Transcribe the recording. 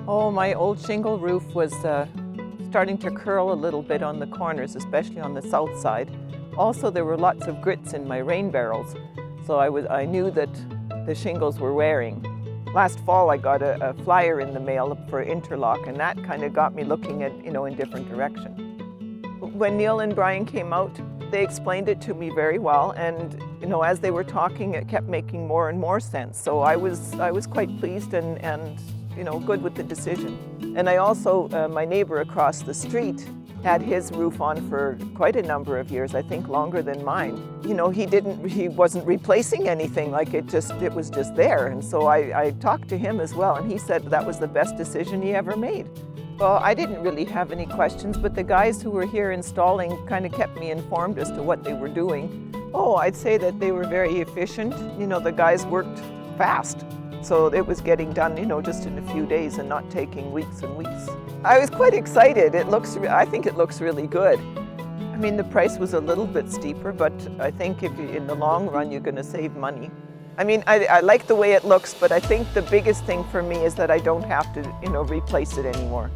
Oh, my old shingle roof was starting to curl a little bit on the corners, especially on the south side. Also, there were lots of grits in my rain barrels, so I knew that the shingles were wearing. Last fall, I got a flyer in the mail for Interlock, and that kind of got me looking at, in different direction. When Neil and Brian came out, they explained it to me very well, and as they were talking, it kept making more and more sense. So I was quite pleased and good with the decision. And I also, my neighbor across the street had his roof on for quite a number of years, I think longer than mine. He wasn't replacing anything, like it was just there. And so I talked to him as well, and he said that was the best decision he ever made. Well, I didn't really have any questions, but the guys who were here installing kind of kept me informed as to what they were doing. Oh, I'd say that they were very efficient. The guys worked fast. So it was getting done, just in a few days and not taking weeks and weeks. I was quite excited. I think it looks really good. I mean, the price was a little bit steeper, but I think in the long run, you're going to save money. I mean, I like the way it looks, but I think the biggest thing for me is that I don't have to, replace it anymore.